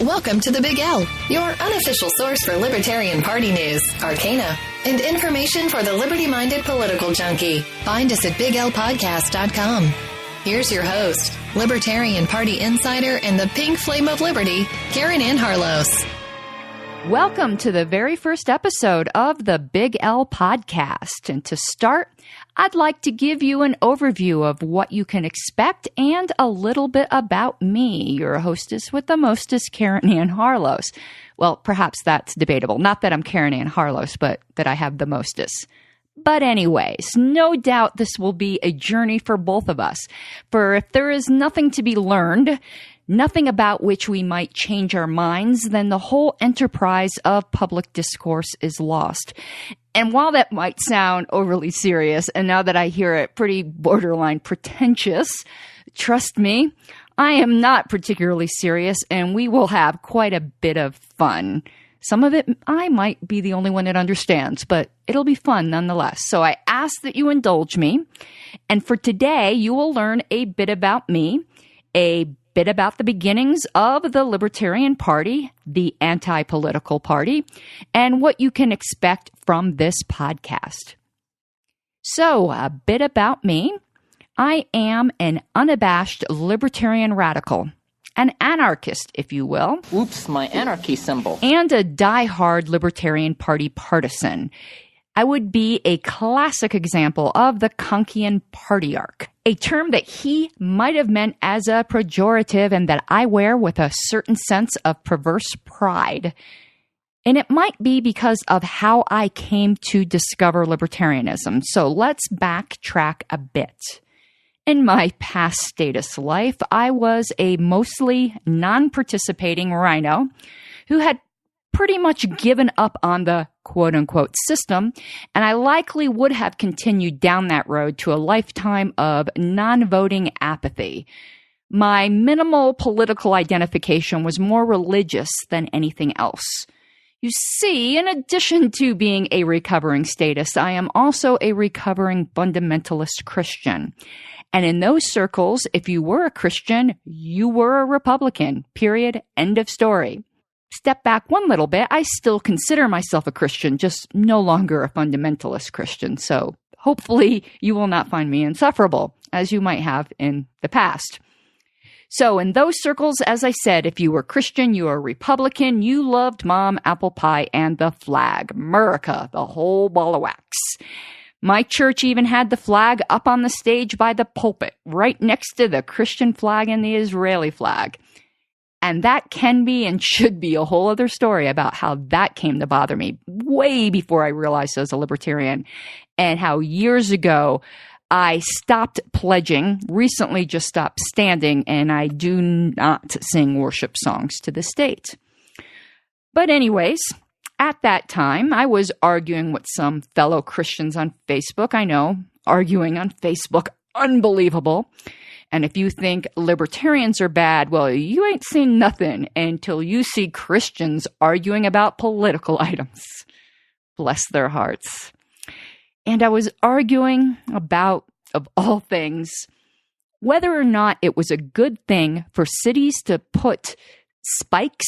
Welcome to the Big L, your unofficial source for Libertarian Party news, arcana, and information for the liberty-minded political junkie. Find us at BigLPodcast.com. Here's your host, Libertarian Party insider and the pink flame of liberty, Caryn Ann Harlos. Welcome to the very first episode of the Big L podcast. And to start, I'd like to give you an overview of what you can expect and a little bit about me, your hostess with the mostest, Caryn Ann Harlos. Well, perhaps that's debatable. Not that I'm Caryn Ann Harlos, but that I have the mostest. But anyways, no doubt this will be a journey for both of us. For if there is nothing to be learned, nothing about which we might change our minds, then the whole enterprise of public discourse is lost. And while that might sound overly serious, and now that I hear it pretty borderline pretentious, trust me, I am not particularly serious, and we will have quite a bit of fun. Some of it I might be the only one that understands, but it'll be fun nonetheless. So I ask that you indulge me. And for today, you will learn a bit about me, a bit about the beginnings of the Libertarian Party, the anti-political party, and what you can expect from this podcast. So, a bit about me. I am an unabashed libertarian radical, an anarchist, if you will. Oops, my anarchy symbol. And a diehard Libertarian Party partisan. I would be a classic example of the Kantian partyarch, a term that he might have meant as a pejorative and that I wear with a certain sense of perverse pride. And it might be because of how I came to discover libertarianism. So let's backtrack a bit. In my past status life, I was a mostly non-participating rhino who had pretty much given up on the quote-unquote system, and I likely would have continued down that road to a lifetime of non-voting apathy. My minimal political identification was more religious than anything else. You see, in addition to being a recovering statist, I am also a recovering fundamentalist Christian. And in those circles, if you were a Christian, you were a Republican, period, end of story. Step back one little bit, I still consider myself a Christian, just no longer a fundamentalist Christian. So hopefully you will not find me insufferable, as you might have in the past. So in those circles, as I said, if you were Christian, you were Republican, you loved mom, apple pie, and the flag. America, the whole ball of wax. My church even had the flag up on the stage by the pulpit, right next to the Christian flag and the Israeli flag. And that can be and should be a whole other story about how that came to bother me way before I realized I was a libertarian, and how years ago I stopped pledging, recently just stopped standing, and I do not sing worship songs to this date. But anyways, at that time, I was arguing with some fellow Christians on Facebook. I know, arguing on Facebook, unbelievable. And if you think libertarians are bad, well, you ain't seen nothing until you see Christians arguing about political items. Bless their hearts. And I was arguing about, of all things, whether or not it was a good thing for cities to put spikes,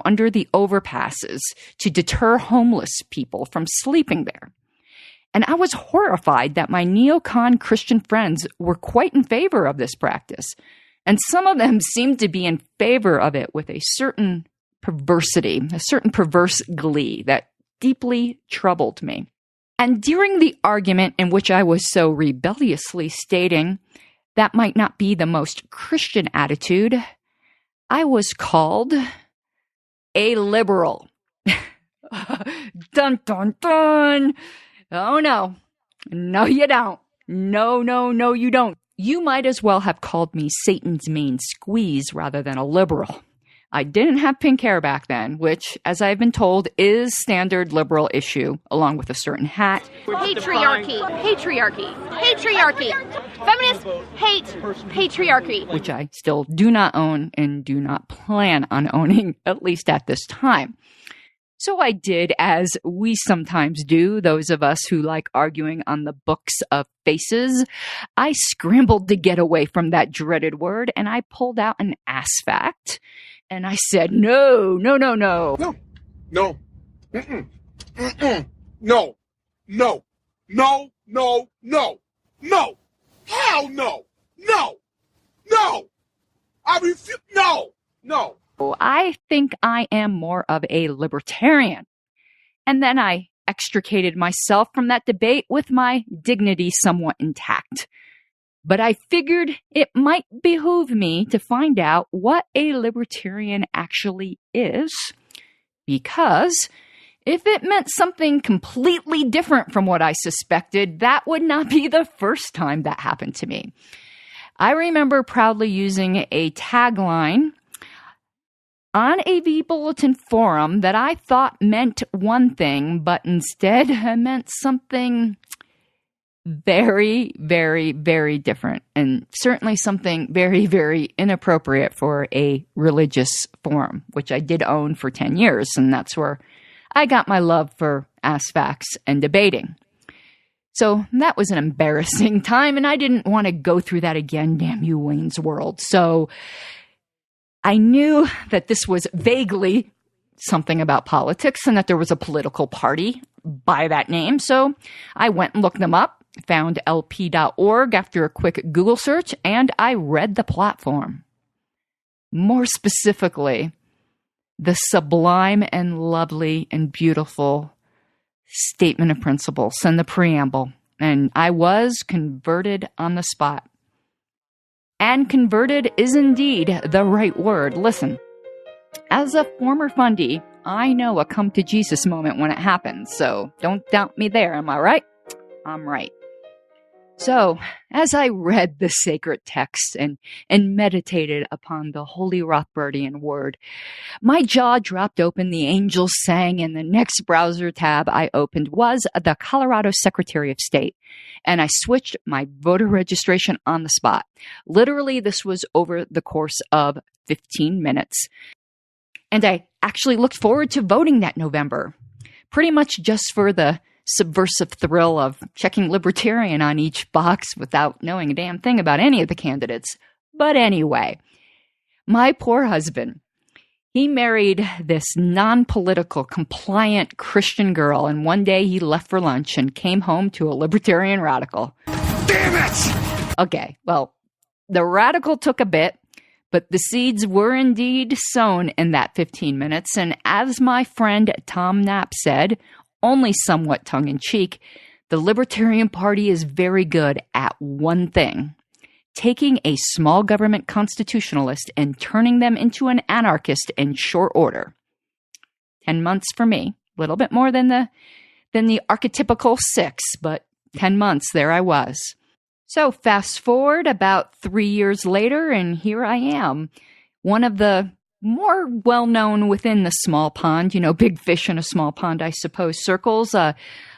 under the overpasses to deter homeless people from sleeping there. And I was horrified that my neocon Christian friends were quite in favor of this practice. And some of them seemed to be in favor of it with a certain perversity, a certain perverse glee that deeply troubled me. And during the argument in which I was so rebelliously stating that might not be the most Christian attitude, I was called a liberal. Dun, dun, dun. Oh, no. No, you don't. No, you don't. You might as well have called me Satan's main squeeze rather than a liberal. I didn't have pink hair back then, which, as I've been told, is standard liberal issue, along with a certain hat. Patriarchy. Feminists hate patriarchy. Which I still do not own and do not plan on owning, at least at this time. So I did as we sometimes do, those of us who like arguing on the books of faces. I scrambled to get away from that dreaded word, and I pulled out an ass fact. And I said, no. No. Mm-mm. Mm-mm. No. Hell no. No. I refuse. No. I think I am more of a libertarian. And then I extricated myself from that debate with my dignity somewhat intact. But I figured it might behoove me to find out what a libertarian actually is, because if it meant something completely different from what I suspected, that would not be the first time that happened to me. I remember proudly using a tagline on a V-Bulletin forum that I thought meant one thing, but instead meant something very, very, very different, and certainly something very, very inappropriate for a religious forum, which I did own for 10 years, and that's where I got my love for ass facts and debating. So that was an embarrassing time, and I didn't want to go through that again, damn you, Wayne's World. So I knew that this was vaguely something about politics and that there was a political party by that name. So I went and looked them up, found lp.org after a quick Google search, and I read the platform. More specifically, the sublime and lovely and beautiful statement of principles and the preamble. And I was converted on the spot. And converted is indeed the right word. Listen, as a former fundee, I know a come to Jesus moment when it happens, so don't doubt me there, am I right? I'm right. So, as I read the sacred text and meditated upon the holy Rothbardian word, my jaw dropped open, the angels sang, and the next browser tab I opened was the Colorado Secretary of State. And I switched my voter registration on the spot. Literally, this was over the course of 15 minutes. And I actually looked forward to voting that November, pretty much just for the subversive thrill of checking libertarian on each box without knowing a damn thing about any of the candidates. But anyway, my poor husband, he married this non-political, compliant Christian girl, and one day he left for lunch and came home to a libertarian radical. Damn it! Okay, well, the radical took a bit, but the seeds were indeed sown in that 15 minutes, and as my friend Tom Knapp said, only somewhat tongue-in-cheek, the Libertarian Party is very good at one thing: taking a small government constitutionalist and turning them into an anarchist in short order. 10 months for me, a little bit more than the archetypical 6, but 10 months, there I was. So fast forward about 3 years later, and here I am, one of the more well-known within the small pond, big fish in a small pond, I suppose, circles, a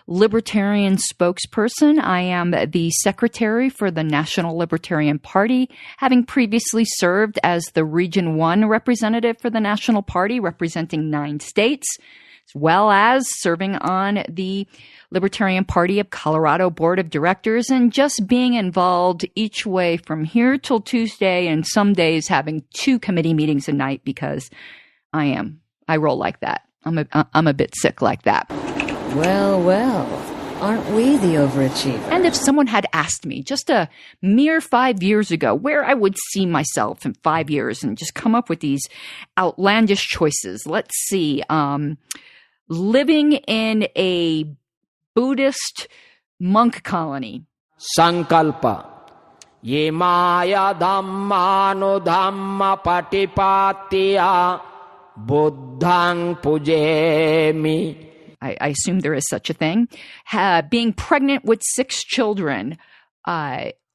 libertarian spokesperson. I am the secretary for the National Libertarian Party, having previously served as the Region 1 representative for the National Party, representing 9 states, as well as serving on the Libertarian Party of Colorado Board of Directors, and just being involved each way from here till Tuesday, and some days having 2 committee meetings a night because I roll like that. I'm a bit sick like that. Well, aren't we the overachiever? And if someone had asked me just a mere 5 years ago where I would see myself in 5 years and just come up with these outlandish choices, let's see, living in a Buddhist monk colony. Sankalpa. Ye maya dhammano dhamma patipatiya buddhang pujemi. I assume there is such a thing. Being pregnant with 6 children,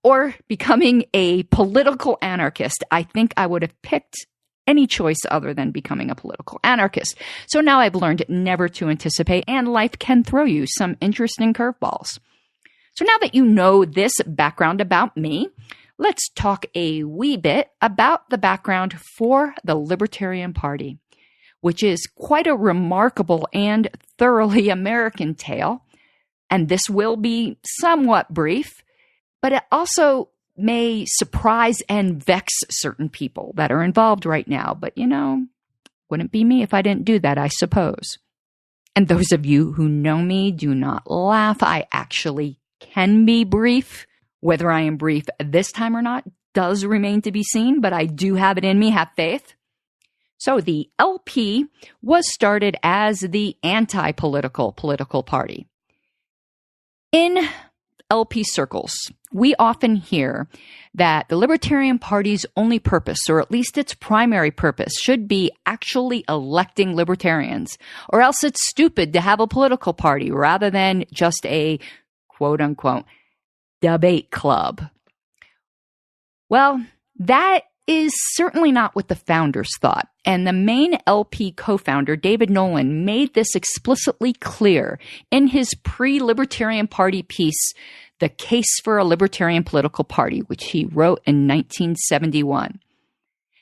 or becoming a political anarchist. I think I would have picked any choice other than becoming a political anarchist. So now I've learned never to anticipate, and life can throw you some interesting curveballs. So now that you know this background about me, let's talk a wee bit about the background for the Libertarian Party, which is quite a remarkable and thoroughly American tale. And this will be somewhat brief, but it also may surprise and vex certain people that are involved right now, but wouldn't be me if I didn't do that, I suppose. And those of you who know me, do not laugh. I actually can be brief. Whether I am brief this time or not does remain to be seen, but I do have it in me, have faith. So the LP was started as the anti-political political party. In LP circles, we often hear that the Libertarian Party's only purpose, or at least its primary purpose, should be actually electing libertarians, or else it's stupid to have a political party rather than just a quote-unquote debate club. Well, that is certainly not what the founders thought. And the main LP co-founder, David Nolan, made this explicitly clear in his pre-Libertarian Party piece, The Case for a Libertarian Political Party, which he wrote in 1971.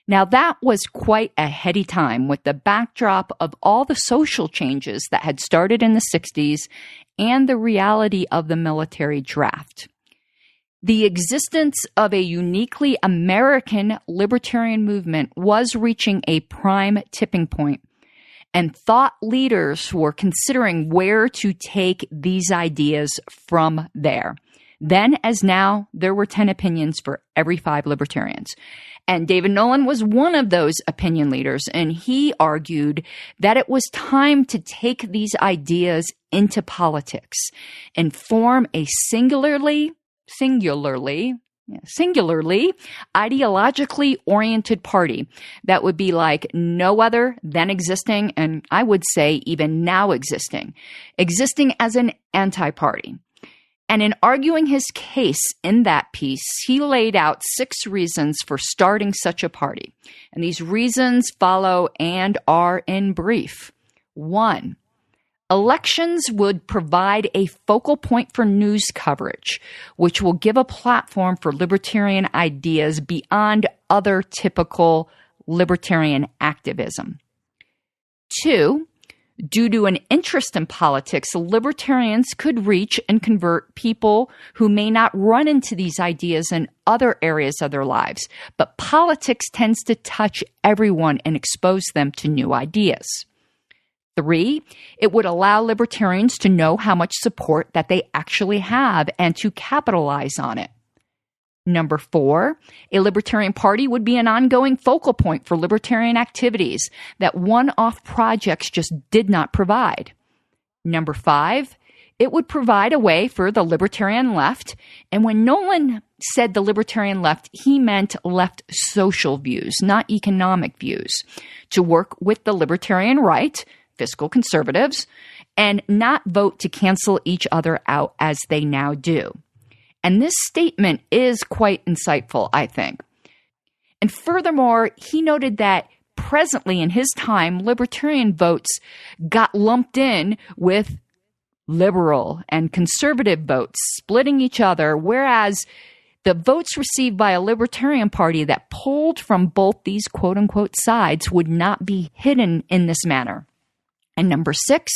Now, that was quite a heady time with the backdrop of all the social changes that had started in the 60s and the reality of the military draft. The existence of a uniquely American libertarian movement was reaching a prime tipping point, and thought leaders were considering where to take these ideas from there. Then, as now, there were 10 opinions for every 5 libertarians. And David Nolan was one of those opinion leaders, and he argued that it was time to take these ideas into politics and form a singularly ideologically oriented party that would be like no other then existing, and I would say even now existing as an anti-party. And in arguing his case in that piece, he laid out 6 reasons for starting such a party. And these reasons follow and are in brief. 1, elections would provide a focal point for news coverage, which will give a platform for libertarian ideas beyond other typical libertarian activism. 2, due to an interest in politics, libertarians could reach and convert people who may not run into these ideas in other areas of their lives, but politics tends to touch everyone and expose them to new ideas. 3, it would allow libertarians to know how much support that they actually have and to capitalize on it. 4, a libertarian party would be an ongoing focal point for libertarian activities that one-off projects just did not provide. 5, it would provide a way for the libertarian left, and when Nolan said the libertarian left, he meant left social views, not economic views, to work with the libertarian right, fiscal conservatives, and not vote to cancel each other out as they now do. And this statement is quite insightful, I think. And furthermore, he noted that presently in his time, libertarian votes got lumped in with liberal and conservative votes, splitting each other, whereas the votes received by a libertarian party that pulled from both these quote-unquote sides would not be hidden in this manner. And 6,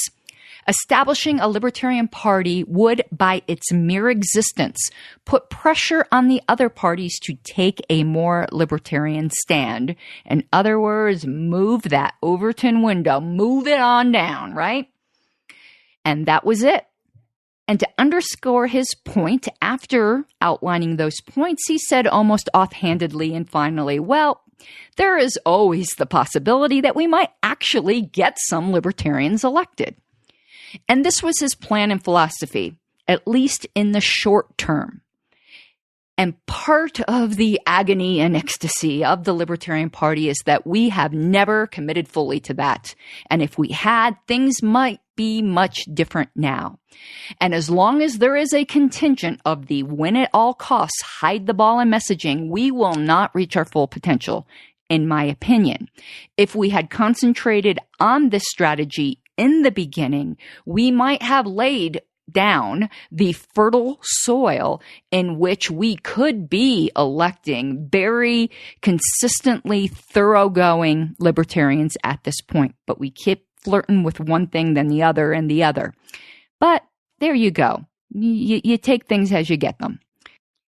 establishing a libertarian party would, by its mere existence, put pressure on the other parties to take a more libertarian stand. In other words, move that Overton window, move it on down, right? And that was it. And to underscore his point, after outlining those points, he said almost offhandedly and finally, well, there is always the possibility that we might actually get some libertarians elected. And this was his plan and philosophy, at least in the short term. And part of the agony and ecstasy of the Libertarian Party is that we have never committed fully to that. And if we had, things might be much different now. And as long as there is a contingent of the win at all costs, hide the ball in messaging, we will not reach our full potential, in my opinion. If we had concentrated on this strategy in the beginning, we might have laid down the fertile soil in which we could be electing very consistently thoroughgoing libertarians at this point. But we keep flirting with one thing, then the other, and the other. But there you go. You take things as you get them.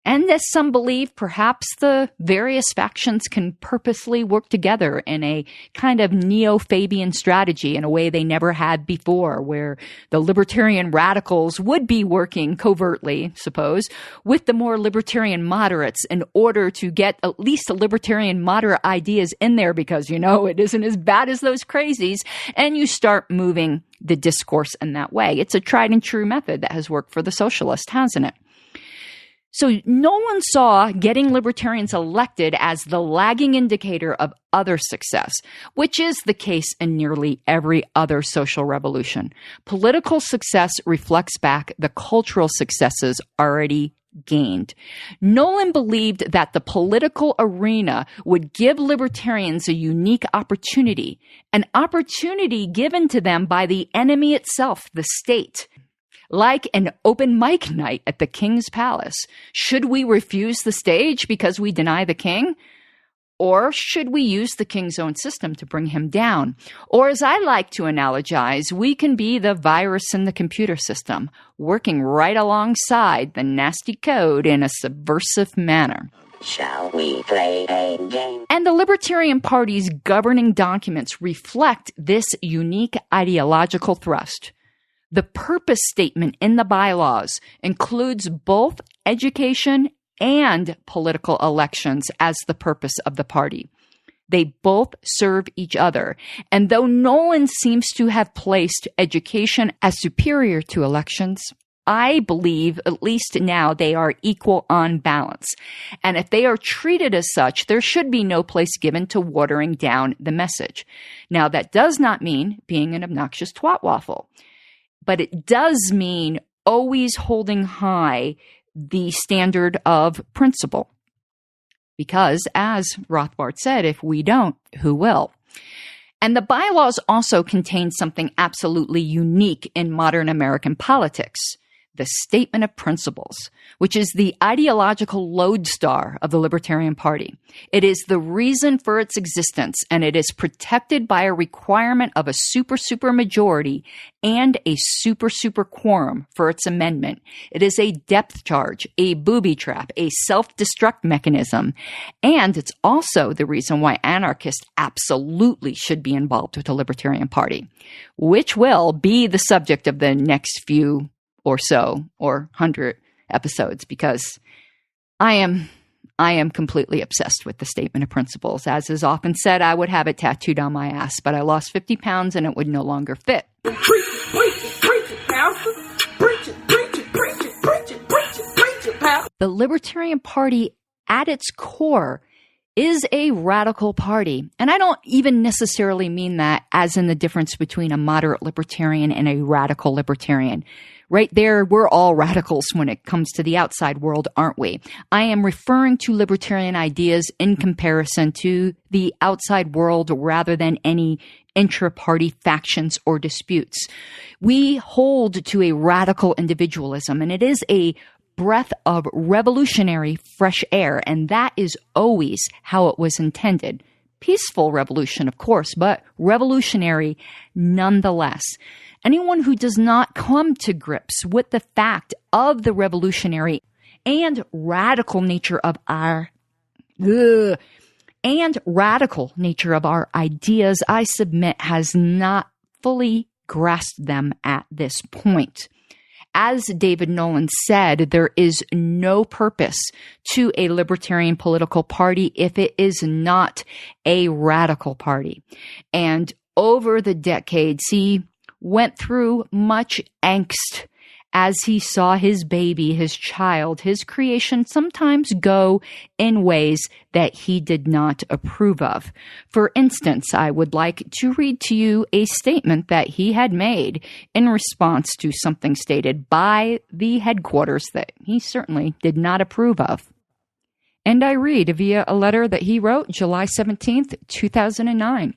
And as some believe, perhaps the various factions can purposely work together in a kind of neo-Fabian strategy in a way they never had before, where the libertarian radicals would be working covertly, suppose, with the more libertarian moderates in order to get at least the libertarian moderate ideas in there because, it isn't as bad as those crazies, and you start moving the discourse in that way. It's a tried and true method that has worked for the socialists, hasn't it? So Nolan saw getting libertarians elected as the lagging indicator of other success, which is the case in nearly every other social revolution. Political success reflects back the cultural successes already gained. Nolan believed that the political arena would give libertarians a unique opportunity, an opportunity given to them by the enemy itself, the state. Like an open mic night at the king's palace. Should we refuse the stage because we deny the king? Or should we use the king's own system to bring him down? Or as I like to analogize, we can be the virus in the computer system, working right alongside the nasty code in a subversive manner. Shall we play a game? And the Libertarian Party's governing documents reflect this unique ideological thrust. The purpose statement in the bylaws includes both education and political elections as the purpose of the party. They both serve each other. And though Nolan seems to have placed education as superior to elections, I believe, at least now, they are equal on balance. And if they are treated as such, there should be no place given to watering down the message. Now, that does not mean being an obnoxious twat waffle. But it does mean always holding high the standard of principle. Because, as Rothbard said, if we don't, who will? And the bylaws also contain something absolutely unique in modern American politics, the Statement of Principles, which is the ideological lodestar of the Libertarian Party. It is the reason for its existence, and it is protected by a requirement of a super majority and a super quorum for its amendment. It is a depth charge, a booby trap, a self-destruct mechanism, and it's also the reason why anarchists absolutely should be involved with the Libertarian Party, which will be the subject of the next few or 100 episodes, because I am completely obsessed with the Statement of Principles. As is often said, I would have it tattooed on my ass, but I lost 50 pounds and it would no longer fit. Preach it, Pastor. Preach it, Pastor. The Libertarian Party, at its core, is a radical party. And I don't even necessarily mean that as in the difference between a moderate libertarian and a radical libertarian. Right there, we're all radicals when it comes to the outside world, aren't we? I am referring to libertarian ideas in comparison to the outside world rather than any intra-party factions or disputes. We hold to a radical individualism, and it is a breath of revolutionary fresh air, and that is always how it was intended. Peaceful revolution, of course, but revolutionary nonetheless. Anyone who does not come to grips with the fact of the revolutionary and radical nature of our ideas, I submit, has not fully grasped them at this point. As David Nolan said, there is no purpose to a libertarian political party if it is not a radical party. And over the decades, he went through much angst as he saw his baby, his child, his creation sometimes go in ways that he did not approve of. For instance, I would like to read to you a statement that he had made in response to something stated by the headquarters that he certainly did not approve of. And I read via a letter that he wrote July 17th, 2009.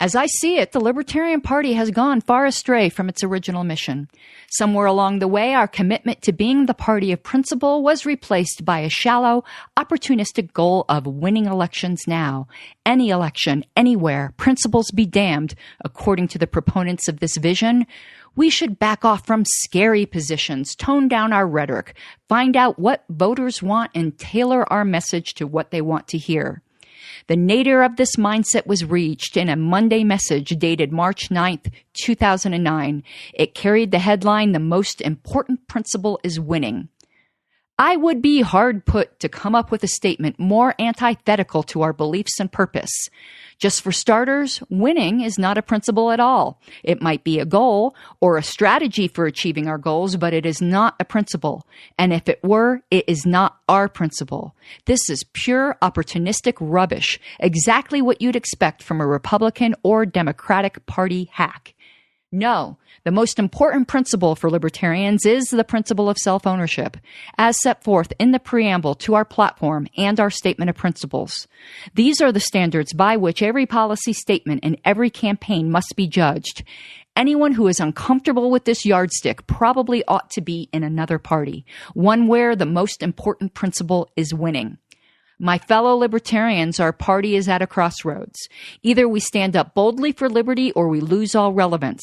As I see it, the Libertarian Party has gone far astray from its original mission. Somewhere along the way, our commitment to being the party of principle was replaced by a shallow, opportunistic goal of winning elections now. Any election, anywhere, principles be damned, according to the proponents of this vision. We should back off from scary positions, tone down our rhetoric, find out what voters want, and tailor our message to what they want to hear. The nadir of this mindset was reached in a Monday message dated March 9th, 2009. It carried the headline, "The most important principle is winning." I would be hard put to come up with a statement more antithetical to our beliefs and purpose. Just for starters, winning is not a principle at all. It might be a goal or a strategy for achieving our goals, but it is not a principle. And if it were, it is not our principle. This is pure opportunistic rubbish, exactly what you'd expect from a Republican or Democratic Party hack. No, the most important principle for libertarians is the principle of self-ownership, as set forth in the preamble to our platform and our statement of principles. These are the standards by which every policy statement and every campaign must be judged. Anyone who is uncomfortable with this yardstick probably ought to be in another party, one where the most important principle is winning. My fellow libertarians, our party is at a crossroads. Either we stand up boldly for liberty or we lose all relevance.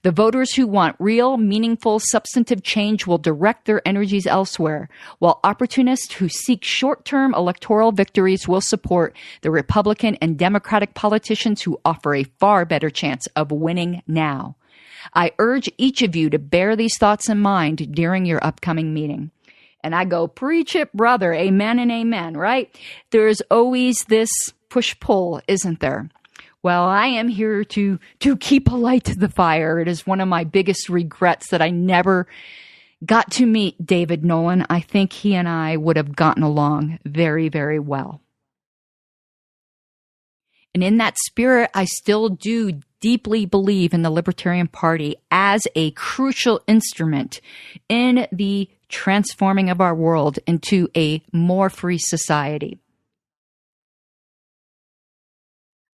The voters who want real, meaningful, substantive change will direct their energies elsewhere, while opportunists who seek short-term electoral victories will support the Republican and Democratic politicians who offer a far better chance of winning now. I urge each of you to bear these thoughts in mind during your upcoming meeting. And I go, preach it, brother. Amen and amen, right? There's always this push-pull, isn't there? Well, I am here to keep a light to the fire. It is one of my biggest regrets that I never got to meet David Nolan. I think he and I would have gotten along very, very well. And in that spirit, I still do deeply believe in the Libertarian Party as a crucial instrument in the transforming of our world into a more free society.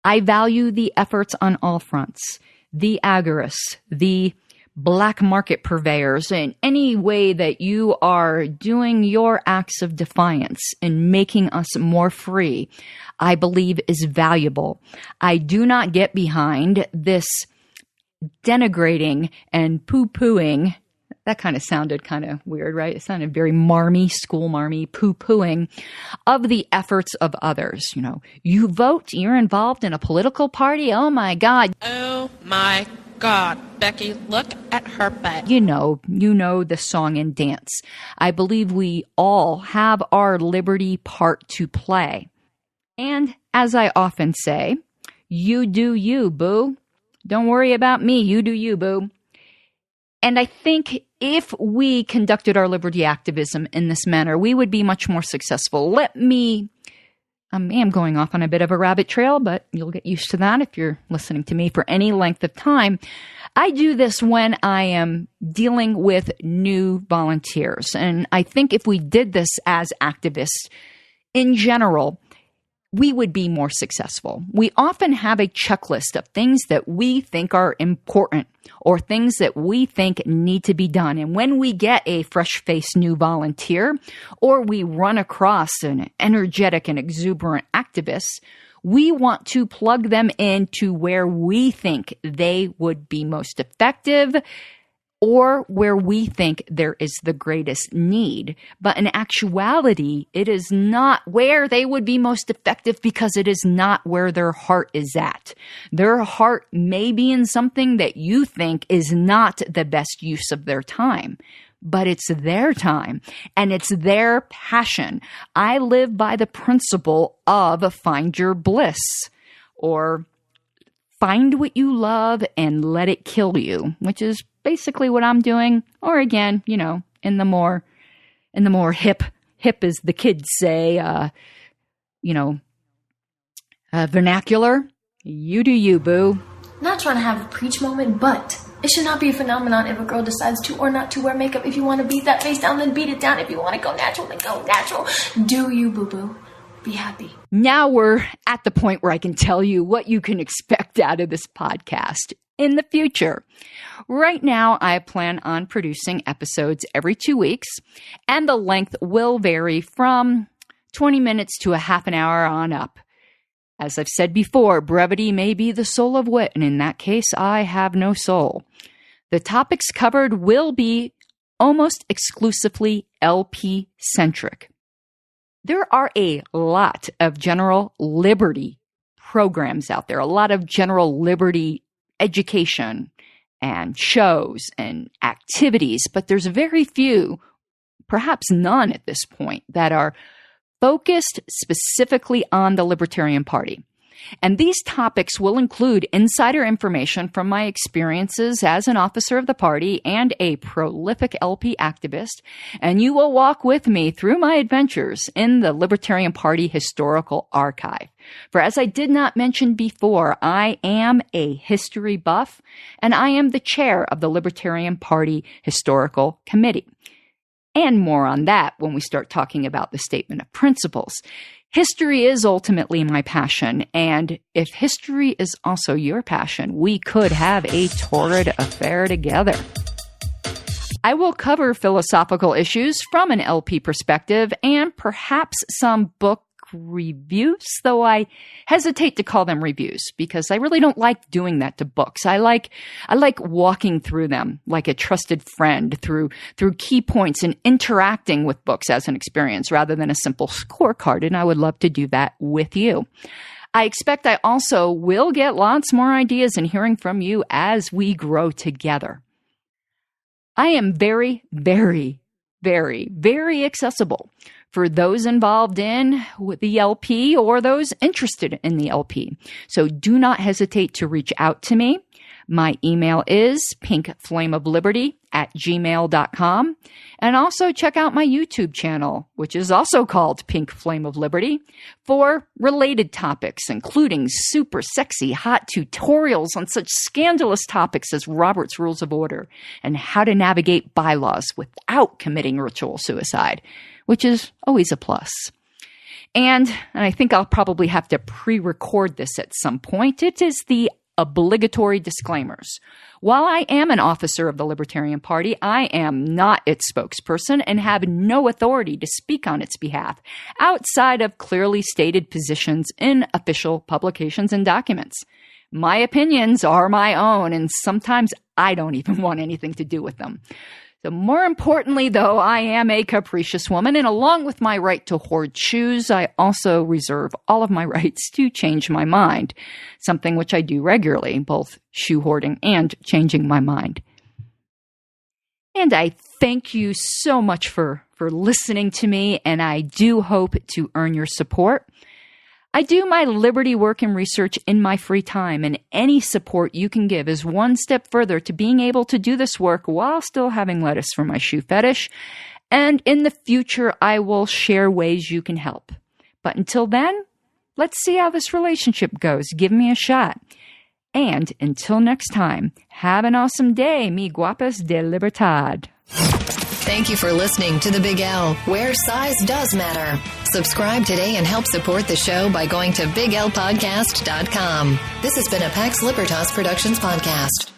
I value the efforts on all fronts, the agorists, the black market purveyors, in any way that you are doing your acts of defiance in making us more free, I believe is valuable. I do not get behind this denigrating and poo-pooing. That kind of sounded kind of weird, right? It sounded very marmy, school marmy, poo-pooing of the efforts of others. You know, you vote, you're involved in a political party. Oh my God. Oh my God, Becky, look at her butt. You know the song and dance. I believe we all have our liberty part to play. And as I often say, you do you, boo. Don't worry about me. You do you, boo. And I think if we conducted our liberty activism in this manner, we would be much more successful. I am going off on a bit of a rabbit trail, but you'll get used to that if you're listening to me for any length of time. I do this when I am dealing with new volunteers. And I think if we did this as activists in general, we would be more successful. We often have a checklist of things that we think are important or things that we think need to be done. And when we get a fresh-faced new volunteer or we run across an energetic and exuberant activist, we want to plug them into where we think they would be most effective or where we think there is the greatest need. But in actuality, it is not where they would be most effective because it is not where their heart is at. Their heart may be in something that you think is not the best use of their time, but it's their time and it's their passion. I live by the principle of find your bliss, or find what you love and let it kill you, which is basically what I'm doing. Or again, in the more hip as the kids say, vernacular, you do you, boo. Not trying to have a preach moment, but it should not be a phenomenon if a girl decides to or not to wear makeup. If you want to beat that face down, then beat it down. If you want to go natural, then go natural. Do you, boo-boo. Be happy. Now we're at the point where I can tell you what you can expect out of this podcast in the future. Right now, I plan on producing episodes every 2 weeks, and the length will vary from 20 minutes to a half an hour on up. As I've said before, brevity may be the soul of wit, and in that case, I have no soul. The topics covered will be almost exclusively LP-centric. There are a lot of general liberty programs out there, a lot of general liberty education and shows and activities, but there's very few, perhaps none at this point, that are focused specifically on the Libertarian Party. And these topics will include insider information from my experiences as an officer of the party and a prolific LP activist, and you will walk with me through my adventures in the Libertarian Party Historical Archive. For as I did not mention before, I am a history buff, and I am the chair of the Libertarian Party Historical Committee. And more on that when we start talking about the Statement of Principles. History is ultimately my passion, and if history is also your passion, we could have a torrid affair together. I will cover philosophical issues from an LP perspective and perhaps some book reviews, though I hesitate to call them reviews because I really don't like doing that to books. I like walking through them like a trusted friend through key points and interacting with books as an experience rather than a simple scorecard, and I would love to do that with you. I expect I also will get lots more ideas and hearing from you as we grow together. I am very, very, very, very accessible for those involved in the LP or those interested in the LP. So do not hesitate to reach out to me. My email is pinkflameofliberty@gmail.com. And also check out my YouTube channel, which is also called Pink Flame of Liberty, for related topics, including super sexy hot tutorials on such scandalous topics as Robert's Rules of Order and how to navigate bylaws without committing ritual suicide, which is always a plus. And I think I'll probably have to pre-record this at some point. It is the obligatory disclaimers. While I am an officer of the Libertarian Party, I am not its spokesperson and have no authority to speak on its behalf outside of clearly stated positions in official publications and documents. My opinions are my own, and sometimes I don't even want anything to do with them. So more importantly, though, I am a capricious woman, and along with my right to hoard shoes, I also reserve all of my rights to change my mind, something which I do regularly, both shoe hoarding and changing my mind. And I thank you so much for listening to me, and I do hope to earn your support. I do my liberty work and research in my free time, and any support you can give is one step further to being able to do this work while still having lettuce for my shoe fetish. And in the future, I will share ways you can help. But until then, let's see how this relationship goes. Give me a shot. And until next time, have an awesome day, mi guapas de libertad. Thank you for listening to The Big L, where size does matter. Subscribe today and help support the show by going to BigLPodcast.com. This has been a Pax Libertas Productions podcast.